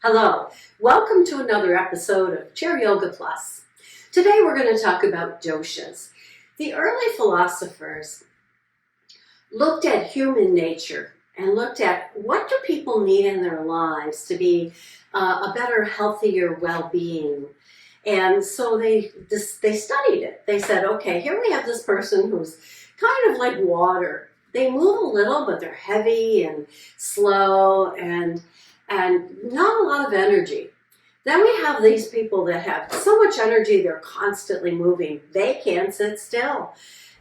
Hello, welcome to another episode of Chair Yoga Plus. Today we're going to talk about doshas. The early philosophers looked at human nature and looked at what do people need in their lives to be a better, healthier well-being. And so they studied it. They said, okay, here we have this person who's kind of like water. They move a little, but they're heavy and slow and not a lot of energy. Then we have these people that have so much energy, they're constantly moving. They can't sit still.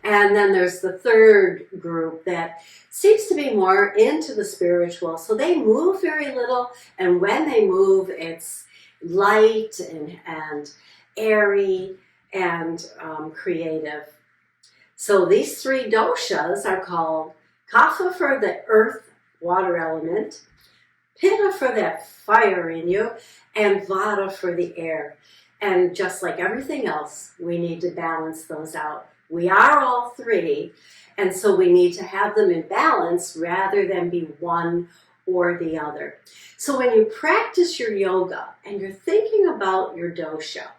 And then there's the third group that seems to be more into the spiritual. So they move very little, and when they move, it's light and airy and creative. So these three doshas are called Kapha for the earth, water element, Pitta for that fire in you, and Vata for the air. And just like everything else, we need to balance those out. We are all three, and so we need to have them in balance rather than be one or the other. So when you practice your yoga and you're thinking about your dosha,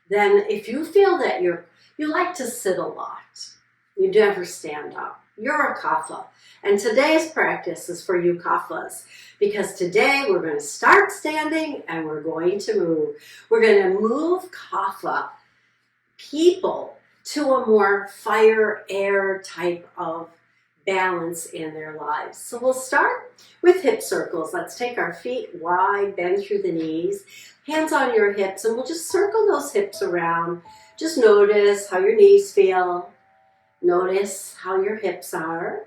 then if you feel that you like to sit a lot, you never stand up, you're a Kapha. And today's practice is for you Kaphas, because today we're going to start standing and we're going to move. We're going to move Kapha people to a more fire, air type of balance in their lives. So we'll start with hip circles. Let's take our feet wide, bend through the knees, hands on your hips, and we'll just circle those hips around. Just notice how your knees feel. Notice how your hips are.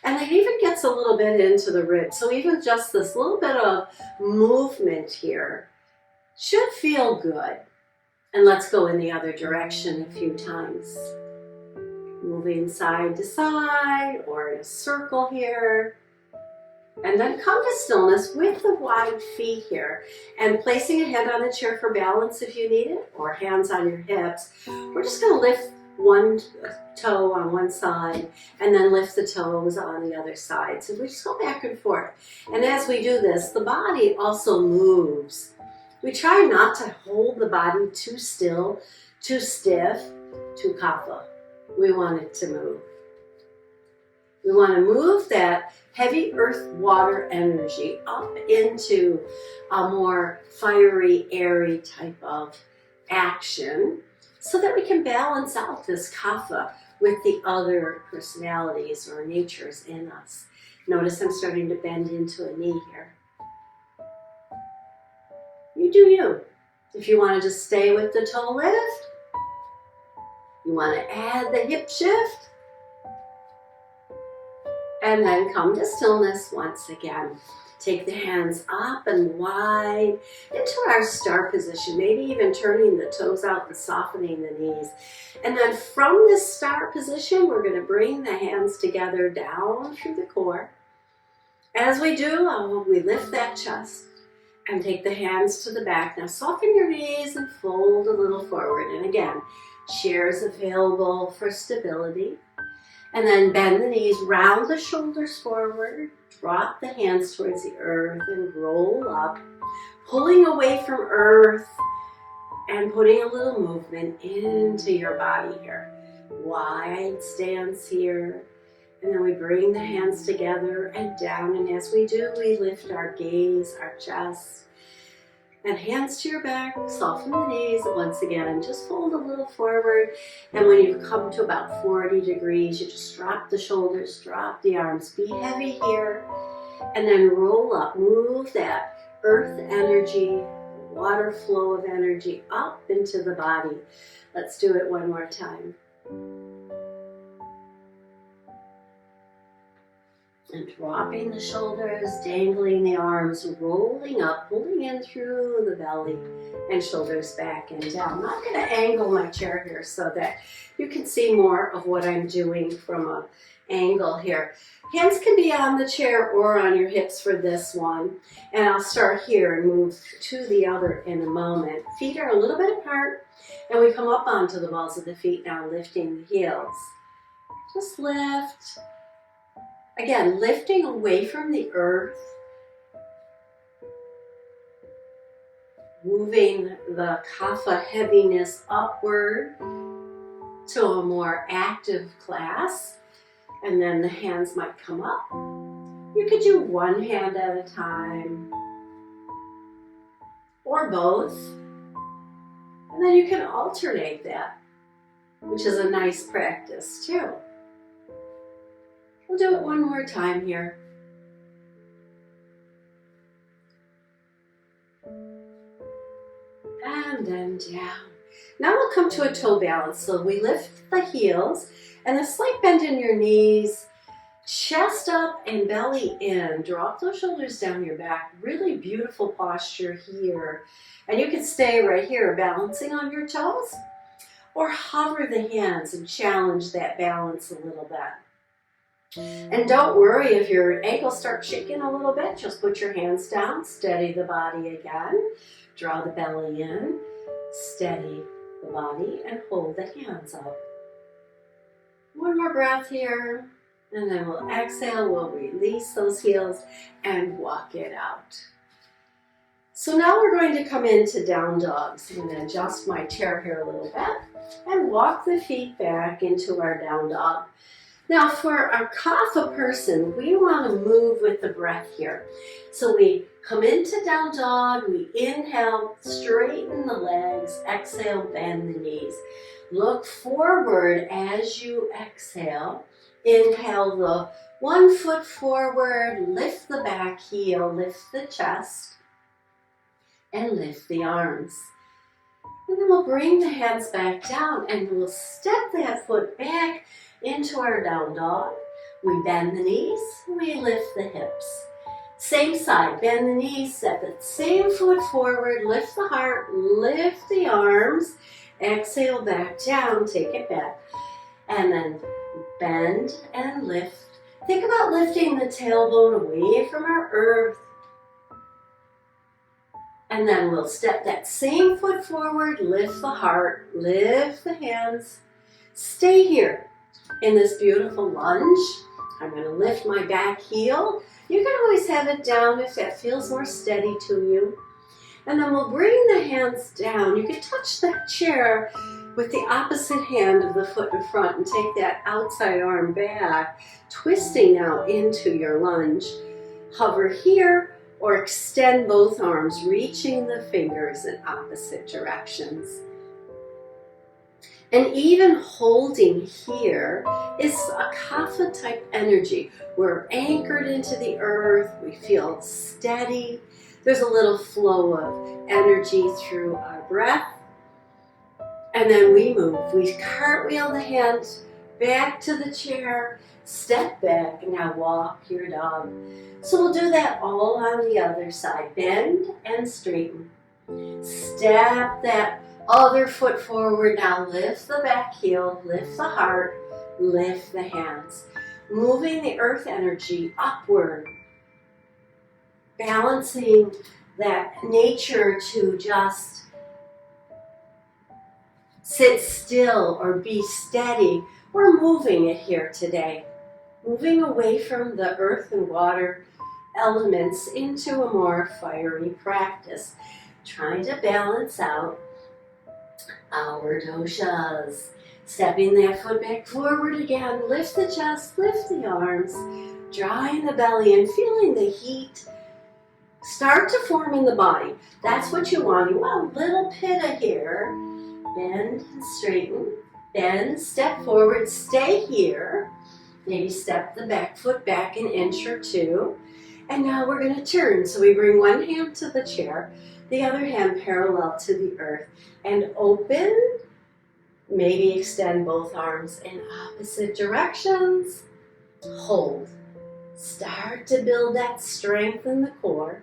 And it even gets a little bit into the ribs. So even just this little bit of movement here should feel good. And let's go in the other direction a few times. Moving side to side or in a circle here. And then come to stillness with the wide feet here. And placing a hand on the chair for balance if you need it, or hands on your hips. We're just going to lift one toe on one side and then lift the toes on the other side. So we just go back and forth. And as we do this, the body also moves. We try not to hold the body too still, too stiff, too Kapha. We want it to move. We want to move that heavy earth water energy up into a more fiery, airy type of action, so that we can balance out this Kapha with the other personalities or natures in us. Notice I'm starting to bend into a knee here. You do you. If you want to just stay with the toe lift, you want to add the hip shift, and then come to stillness once again. Take the hands up and wide into our star position, maybe even turning the toes out and softening the knees. And then from this star position, we're going to bring the hands together down through the core. As we do, we lift that chest and take the hands to the back. Now soften your knees and fold a little forward. And again, chairs available for stability. And then bend the knees, round the shoulders forward, drop the hands towards the earth and roll up, pulling away from earth and putting a little movement into your body here. Wide stance here. And then we bring the hands together and down. And as we do, we lift our gaze, our chest, and hands to your back, soften the knees. Once again, just fold a little forward. And when you come to about 40 degrees, you just drop the shoulders, drop the arms. Be heavy here. And then roll up. Move that earth energy, water flow of energy up into the body. Let's do it one more time. And dropping the shoulders, dangling the arms, rolling up, pulling in through the belly, and shoulders back and down. I'm not going to angle my chair here so that you can see more of what I'm doing from an angle here. Hands can be on the chair or on your hips for this one. And I'll start here and move to the other in a moment. Feet are a little bit apart, and we come up onto the balls of the feet now, lifting the heels. Just lift. Again, lifting away from the earth moving the Kapha heaviness upward to a more active class. And then the hands might come up. You could do one hand at a time or both. And then you can alternate that, which is a nice practice too. We'll do it one more time here. And then down. Now we'll come to a toe balance. So we lift the heels and a slight bend in your knees, chest up and belly in. Drop those shoulders down your back. Really beautiful posture here. And you can stay right here balancing on your toes or hover the hands and challenge that balance a little bit. And don't worry if your ankles start shaking a little bit. Just put your hands down, steady the body again. Draw the belly in, steady the body, and hold the hands up. One more breath here, and then we'll exhale, we'll release those heels and walk it out. So now we're going to come into down dogs. I'm going to adjust my chair here a little bit and walk the feet back into our down dog. Now for our Kapha person, we want to move with the breath here. So we come into down dog, we inhale, straighten the legs, exhale, bend the knees. Look forward as you exhale. Inhale the one foot forward, lift the back heel, lift the chest, and lift the arms. And then we'll bring the hands back down and we'll step that foot back into our down dog. We bend the knees, we lift the hips. Same side, bend the knees, step the same foot forward, lift the heart, lift the arms, exhale back down, take it back. And then bend and lift. Think about lifting the tailbone away from our earth. And then we'll step that same foot forward, lift the heart, lift the hands. Stay here in this beautiful lunge. I'm going to lift my back heel. You can always have it down if that feels more steady to you. And then we'll bring the hands down. You can touch that chair with the opposite hand of the foot in front and take that outside arm back, twisting now into your lunge. Hover here or extend both arms, reaching the fingers in opposite directions. And even holding here is a Kapha type energy. We're anchored into the earth, we feel steady. There's a little flow of energy through our breath. And then we move. We cartwheel the hands back to the chair, step back, and now walk your dog. So we'll do that all on the other side. Bend and straighten. Step that other foot forward. Now lift the back heel, lift the heart, lift the hands. Moving the earth energy upward. Balancing that nature to just sit still or be steady. We're moving it here today. Moving away from the earth and water elements into a more fiery practice. Trying to balance out our doshas. Stepping that foot back forward again. Lift the chest, lift the arms. Drawing the belly and feeling the heat start to form in the body. That's what you want. You want a little pitta here. Bend and straighten. Bend, step forward, stay here. Maybe step the back foot back an inch or two. And now we're going to turn. So we bring one hand to the chair, the other hand parallel to the earth, and open. Maybe extend both arms in opposite directions. Hold. Start to build that strength in the core.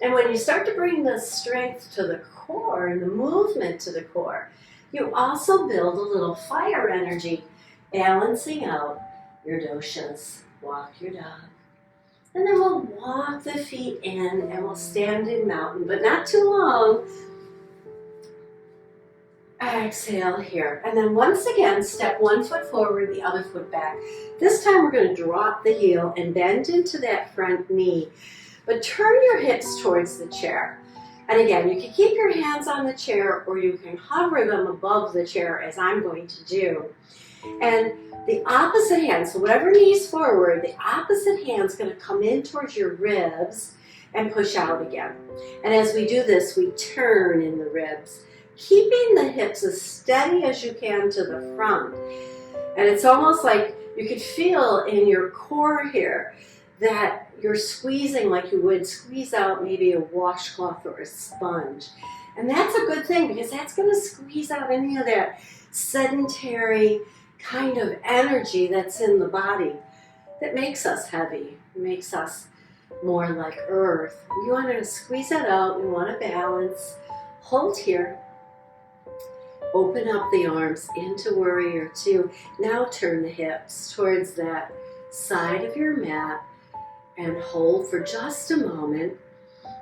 And when you start to bring the strength to the core and the movement to the core, you also build a little fire energy, balancing out your doshas. Walk your dog. And then we'll walk the feet in and we'll stand in mountain, but not too long. Exhale here. And then once again, step one foot forward, the other foot back. This time we're going to drop the heel and bend into that front knee. But turn your hips towards the chair. And again, you can keep your hands on the chair or you can hover them above the chair as I'm going to do. And the opposite hand, so whatever knee's forward, the opposite hand's going to come in towards your ribs and push out again. And as we do this, we turn in the ribs, keeping the hips as steady as you can to the front. And it's almost like you could feel in your core here that you're squeezing like you would squeeze out maybe a washcloth or a sponge. And that's a good thing because that's going to squeeze out any of that sedentary kind of energy that's in the body that makes us heavy, makes us more like earth. We want to squeeze that out. We want to balance. Hold here. Open up the arms into warrior two. Now turn the hips towards that side of your mat and hold for just a moment.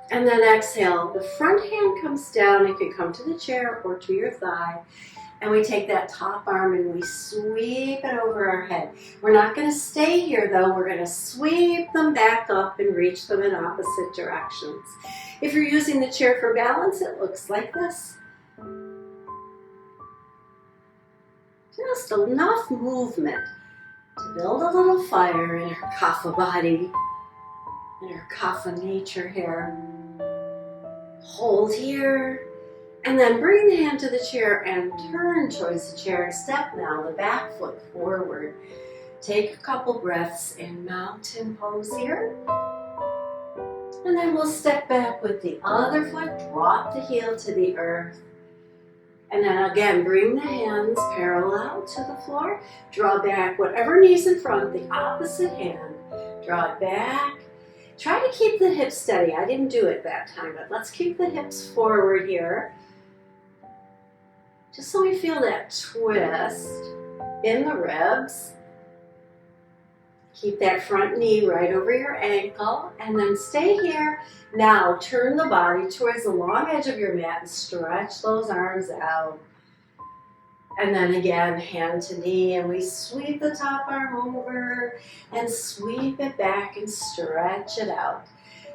And then exhale. The front hand comes down. It can come to the chair or to your thigh. And we take that top arm and we sweep it over our head. We're not going to stay here though. We're going to sweep them back up and reach them in opposite directions. If you're using the chair for balance, it looks like this. Just enough movement to build a little fire in our Kapha body, in our Kapha nature here. Hold here, and then bring the hand to the chair and turn towards the chair and step now the back foot forward. Take a couple breaths in mountain pose here. And then we'll step back with the other foot, drop the heel to the earth. And then again, bring the hands parallel to the floor. Draw back whatever knee's in front, the opposite hand. Draw it back. Try to keep the hips steady. I didn't do it that time, but let's keep the hips forward here. Just so we feel that twist in the ribs. Keep that front knee right over your ankle and then stay here. Now turn the body towards the long edge of your mat and stretch those arms out. And then again, hand to knee, and we sweep the top arm over and sweep it back and stretch it out.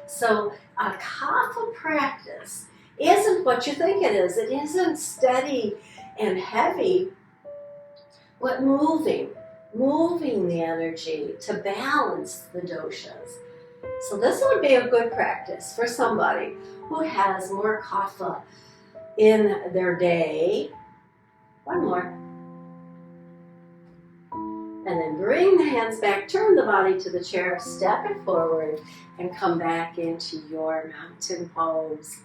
So a Kapha practice isn't what you think it is. It isn't steady and heavy, but moving the energy to balance the doshas. So this would be a good practice for somebody who has more Kapha in their day. One more. And then bring the hands back, turn the body to the chair, step it forward, and come back into your mountain pose.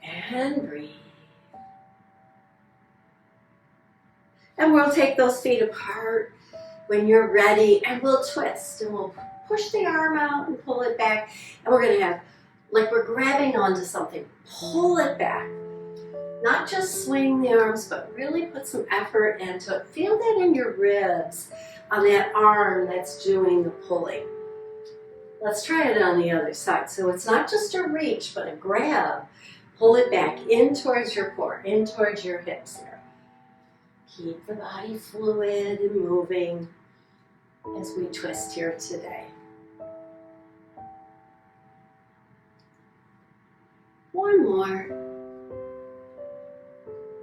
And breathe. And we'll take those feet apart when you're ready, and we'll twist, and we'll push the arm out and pull it back. And we're going to have, like we're grabbing onto something, pull it back. Not just swing the arms, but really put some effort into it. Feel that in your ribs, on that arm that's doing the pulling. Let's try it on the other side. So it's not just a reach, but a grab. Pull it back in towards your core, in towards your hips here. Keep the body fluid and moving as we twist here today. One more.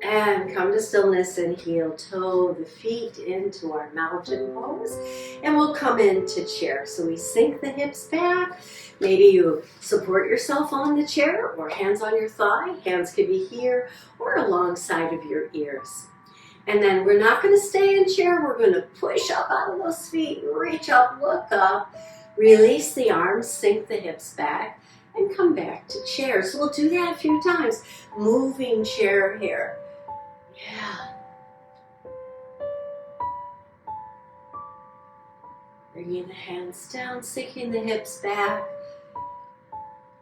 And come to stillness and heel toe the feet into our mountain pose. And we'll come into chair. So we sink the hips back. Maybe you support yourself on the chair or hands on your thigh. Hands could be here or alongside of your ears. And then we're not going to stay in chair. We're going to push up out of those feet, reach up, look up, release the arms, sink the hips back, and come back to chair. So we'll do that a few times. Moving chair here. Yeah. Bringing the hands down, sinking the hips back,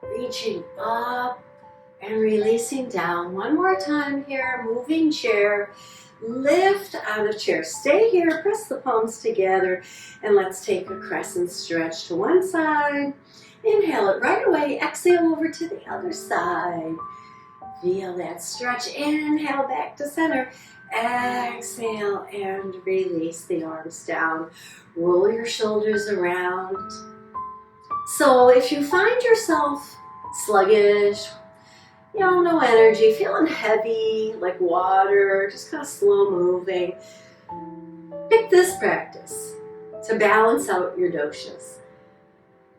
reaching up and releasing down. One more time here, moving chair. Lift out of chair. Stay here, press the palms together, and let's take a crescent stretch to one side. Inhale it right away. Exhale over to the other side. Feel that stretch. Inhale back to center. Exhale and release the arms down. Roll your shoulders around. So if you find yourself sluggish, no energy, feeling heavy like water, just kind of slow moving. Pick this practice to balance out your doshas.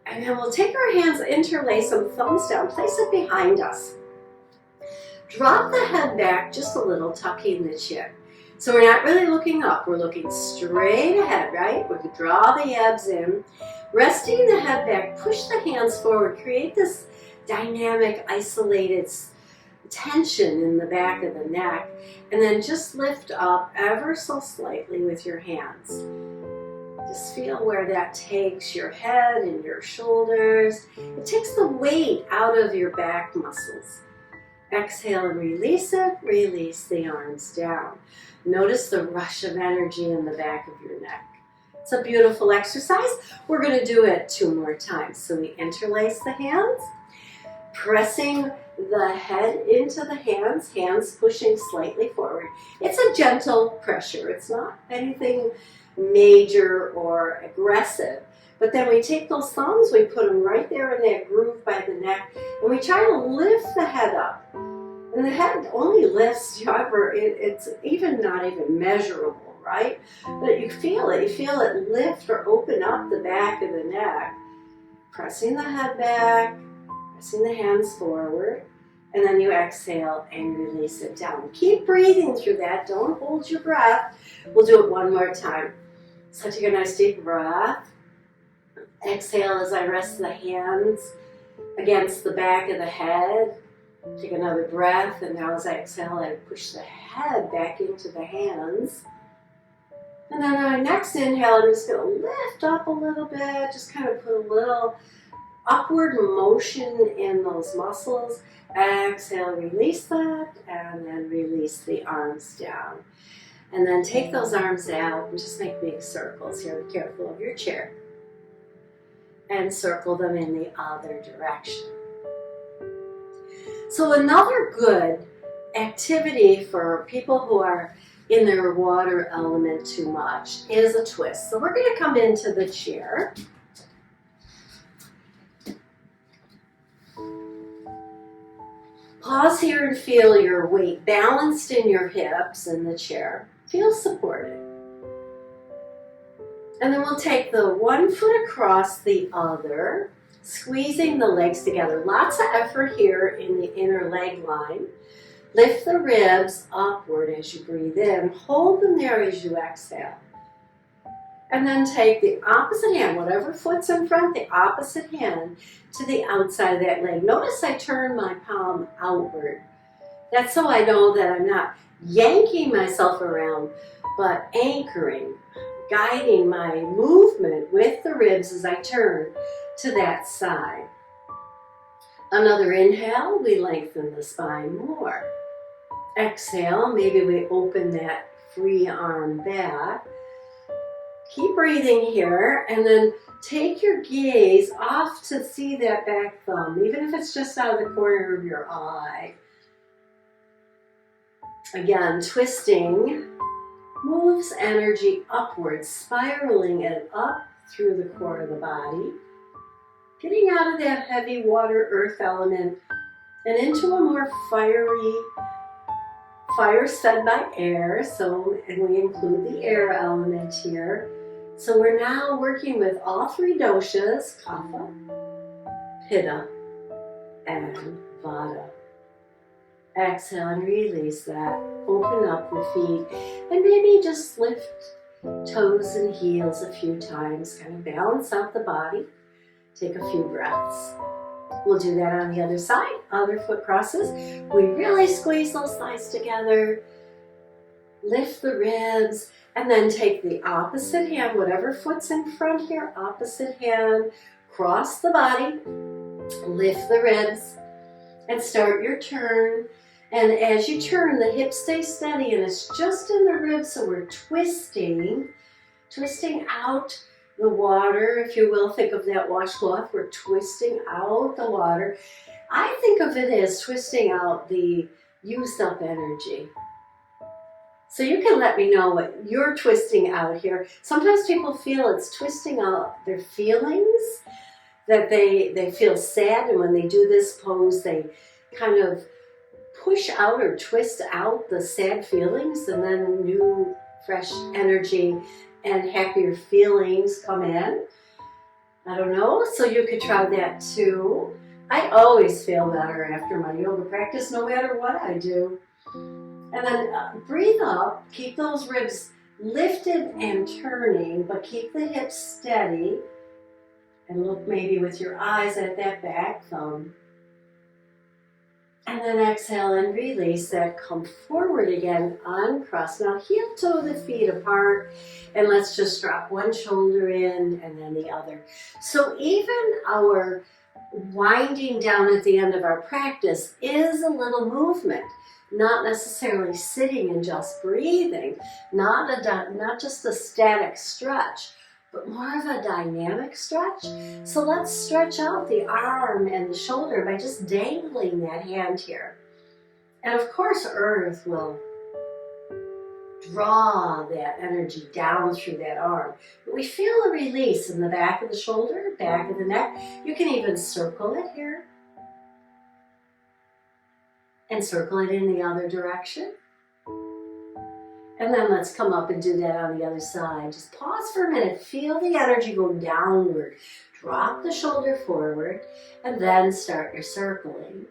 And then we'll take our hands, interlace them, thumbs down, place it behind us. Drop the head back just a little, tucking the chin. So we're not really looking up, we're looking straight ahead, right? We can draw the abs in. Resting the head back, push the hands forward, create this dynamic, isolated tension in the back of the neck, and then just lift up ever so slightly with your hands. Just feel where that takes your head and your shoulders. It takes the weight out of your back muscles. Exhale and release it. Release the arms down. Notice the rush of energy in the back of your neck. It's a beautiful exercise. We're going to do it 2 more times. So we interlace the hands, pressing the head into the hands, hands pushing slightly forward. It's a gentle pressure. It's not anything major or aggressive. But then we take those thumbs, we put them right there in that groove by the neck, and we try to lift the head up. And the head only lifts, however, it's not even measurable, right? But you feel it lift or open up the back of the neck, pressing the head back, pressing the hands forward, and then you exhale and release it down. Keep breathing through that, don't hold your breath. We'll do it 1 more time. So take a nice deep breath. Exhale as I rest the hands against the back of the head. Take another breath, and now as I exhale, I push the head back into the hands. And then on my next inhale, I'm just going to lift up a little bit, just kind of put a little upward motion in those muscles. Exhale, release that, and then release the arms down. And then take those arms out and just make big circles here. Be careful of your chair. And circle them in the other direction. So another good activity for people who are in their water element too much is a twist. So we're going to come into the chair. Pause here and feel your weight balanced in your hips in the chair. Feel supported. And then we'll take the one foot across the other, squeezing the legs together. Lots of effort here in the inner leg line. Lift the ribs upward as you breathe in. Hold them there as you exhale. And then take the opposite hand, whatever foot's in front, the opposite hand to the outside of that leg. Notice I turn my palm outward. That's so I know that I'm not yanking myself around, but anchoring, guiding my movement with the ribs as I turn to that side. Another inhale, we lengthen the spine more. Exhale, maybe we open that free arm back. Keep breathing here, and then take your gaze off to see that back thumb, even if it's just out of the corner of your eye. Again, twisting moves energy upwards, spiraling it up through the core of the body, getting out of that heavy water earth element and into a more fiery, fire's fed by air, and we include the air element here. So we're now working with all 3 doshas, Kapha, Pitta, and Vata. Exhale and release that. Open up the feet and maybe just lift toes and heels a few times. Kind of balance out the body. Take a few breaths. We'll do that on the other side. Other foot crosses. We really squeeze those thighs together. Lift the ribs. And then take the opposite hand, whatever foot's in front here, opposite hand. Cross the body. Lift the ribs. And start your turn. And as you turn, the hips stay steady and it's just in the ribs, so we're twisting out the water, if you will. Think of that washcloth. We're twisting out the water. I think of it as twisting out the used up energy. So you can let me know what you're twisting out here. Sometimes people feel it's twisting out their feelings, that they feel sad, and when they do this pose, they kind of push out or twist out the sad feelings, and then new, fresh energy and happier feelings come in. I don't know, so you could try that too. I always feel better after my yoga practice, no matter what I do. And then breathe up, keep those ribs lifted and turning, but keep the hips steady. And look maybe with your eyes at that back thumb. And then exhale and release that. Come forward again, uncross. Now heel toe the feet apart, and let's just drop one shoulder in and then the other. So even our winding down at the end of our practice is a little movement, not necessarily sitting and just breathing, not just a static stretch, but more of a dynamic stretch. So let's stretch out the arm and the shoulder by just dangling that hand here. And of course, earth will draw that energy down through that arm. But we feel a release in the back of the shoulder, back of the neck. You can even circle it here. And circle it in the other direction. And then let's come up and do that on the other side. Just pause for a minute. Feel the energy go downward. Drop the shoulder forward and then start your circling.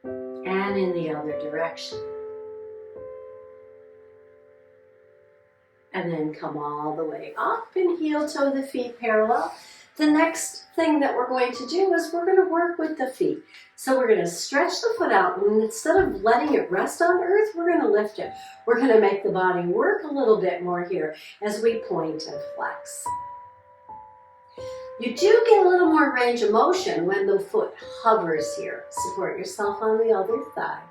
And in the other direction. And then come all the way up and heel toe the feet parallel. The next thing that we're going to do is we're going to work with the feet. So we're going to stretch the foot out, and instead of letting it rest on earth, we're going to lift it. We're going to make the body work a little bit more here as we point and flex. You do get a little more range of motion when the foot hovers here. Support yourself on the other thigh.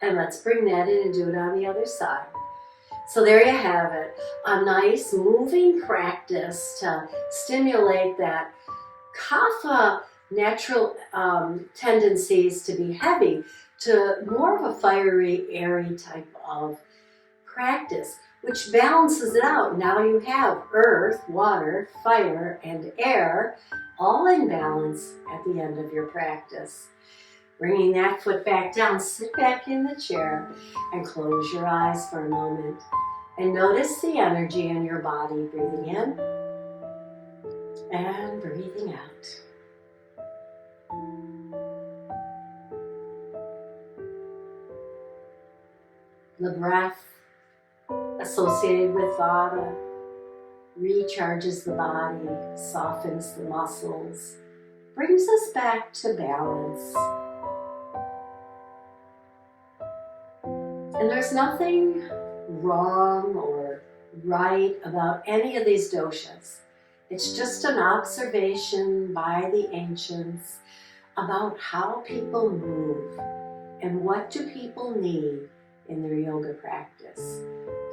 And let's bring that in and do it on the other side. So there you have it, a nice moving practice to stimulate that Kapha natural tendencies to be heavy to more of a fiery, airy type of practice, which balances it out. Now you have earth, water, fire, and air all in balance at the end of your practice. Bringing that foot back down, sit back in the chair and close your eyes for a moment. And notice the energy in your body, breathing in and breathing out. The breath associated with Vata recharges the body, softens the muscles, brings us back to balance. And there's nothing wrong or right about any of these doshas. It's just an observation by the ancients about how people move and what do people need in their yoga practice.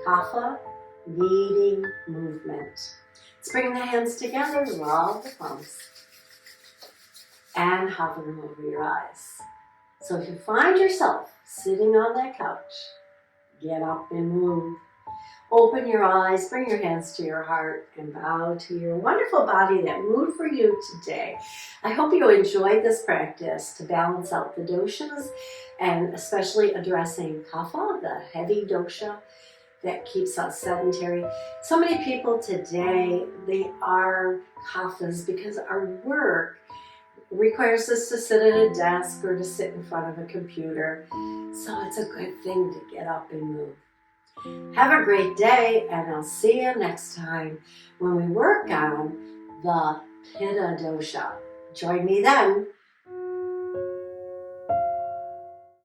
Kapha, needing movement. Let's bring the hands together, roll the palms, and hover them over your eyes. So if you find yourself sitting on that couch, get up and move. Open your eyes, bring your hands to your heart, and bow to your wonderful body that moved for you today. I hope you enjoyed this practice to balance out the doshas, and especially addressing Kapha, the heavy dosha that keeps us sedentary. So many people today, they are Kaphas because our work requires us to sit at a desk or to sit in front of a computer. So it's a good thing to get up and move. Have a great day, and I'll see you next time when we work on the Pitta dosha. Join me then.